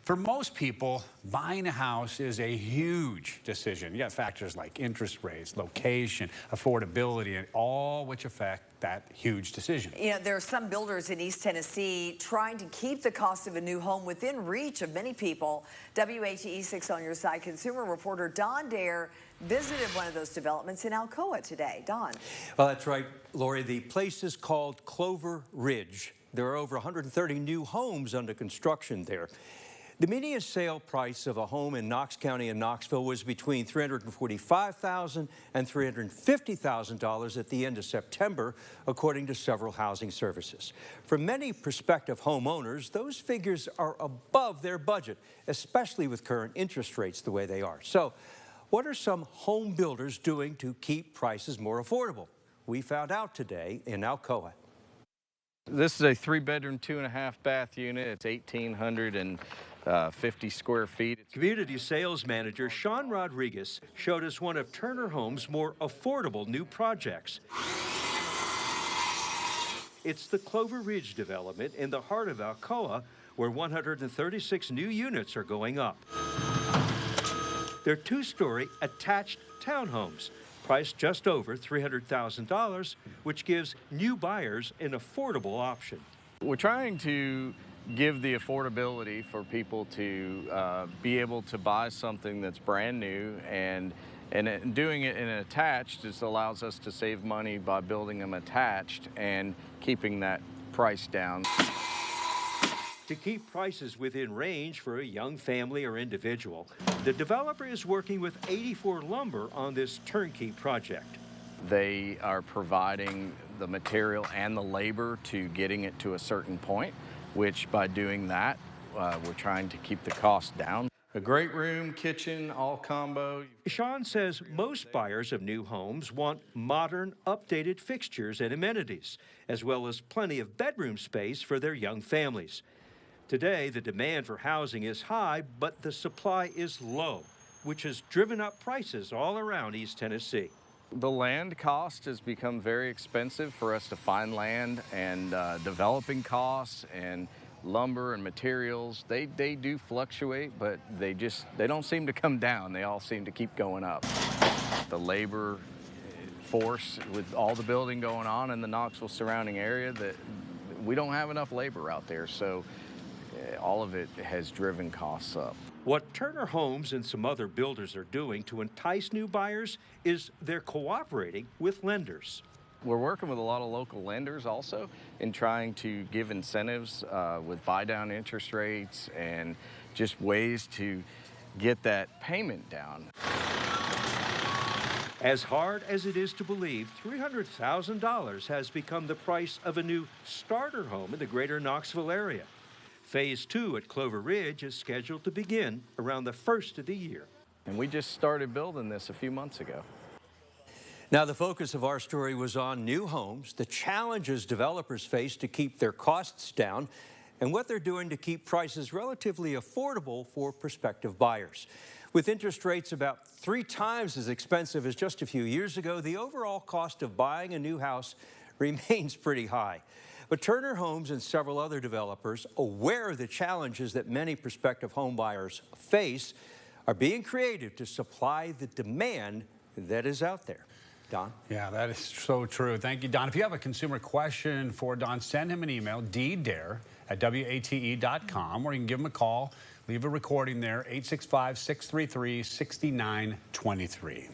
For most people, buying a house is a huge decision. You got factors like interest rates, location, affordability, and all which affect that huge decision. You know, there are some builders in East Tennessee trying to keep the cost of a new home within reach of many people. WATE 6 on your side consumer reporter Don Dare visited one of those developments in Alcoa today. Don. Well, that's right, Lori. The place is called Clover Ridge. There are over 130 new homes under construction there. The median sale price of a home in Knox County and Knoxville was between $345,000 and $350,000 at the end of September, according to several housing services. For many prospective homeowners, those figures are above their budget, especially with current interest rates the way they are. So, what are some home builders doing to keep prices more affordable? We found out today in Alcoa. This is a 3-bedroom, 2.5-bath unit. It's 1,850 square feet. Community sales manager Sean Rodriguez showed us one of Turner Homes' more affordable new projects. It's the Clover Ridge development in the heart of Alcoa, where 136 new units are going up. They're 2-story attached townhomes, priced just over $300,000, which gives new buyers an affordable option. We're trying to give the affordability for people to be able to buy something that's brand new, and doing it in an attached just allows us to save money by building them attached and keeping that price down. To keep prices within range for a young family or individual, the developer is working with 84 Lumber on this turnkey project. They are providing the material and the labor to getting it to a certain point, which by doing that, we're trying to keep the cost down. A great room, kitchen, all combo. Sean says most buyers of new homes want modern, updated fixtures and amenities, as well as plenty of bedroom space for their young families. Today, the demand for housing is high, but the supply is low, which has driven up prices all around East Tennessee. The land cost has become very expensive for us to find land, and developing costs and lumber and materials, they do fluctuate, but they don't seem to come down. They all seem to keep going up. The labor force with all the building going on in the Knoxville surrounding area, that we don't have enough labor out there, so all of it has driven costs up. What Turner Homes and some other builders are doing to entice new buyers is they're cooperating with lenders. We're working with a lot of local lenders also in trying to give incentives with buy-down interest rates and just ways to get that payment down. As hard as it is to believe, $300,000 has become the price of a new starter home in the greater Knoxville area. Phase 2 at Clover Ridge is scheduled to begin around the first of the year. And we just started building this a few months ago. Now, the focus of our story was on new homes, the challenges developers face to keep their costs down, and what they're doing to keep prices relatively affordable for prospective buyers. With interest rates about 3 times as expensive as just a few years ago, the overall cost of buying a new house remains pretty high. But Turner Homes and several other developers, aware of the challenges that many prospective home buyers face, are being creative to supply the demand that is out there. Don? Yeah, that is so true. Thank you, Don. If you have a consumer question for Don, send him an email, ddare@wate.com, or you can give him a call, leave a recording there, 865-633-6923.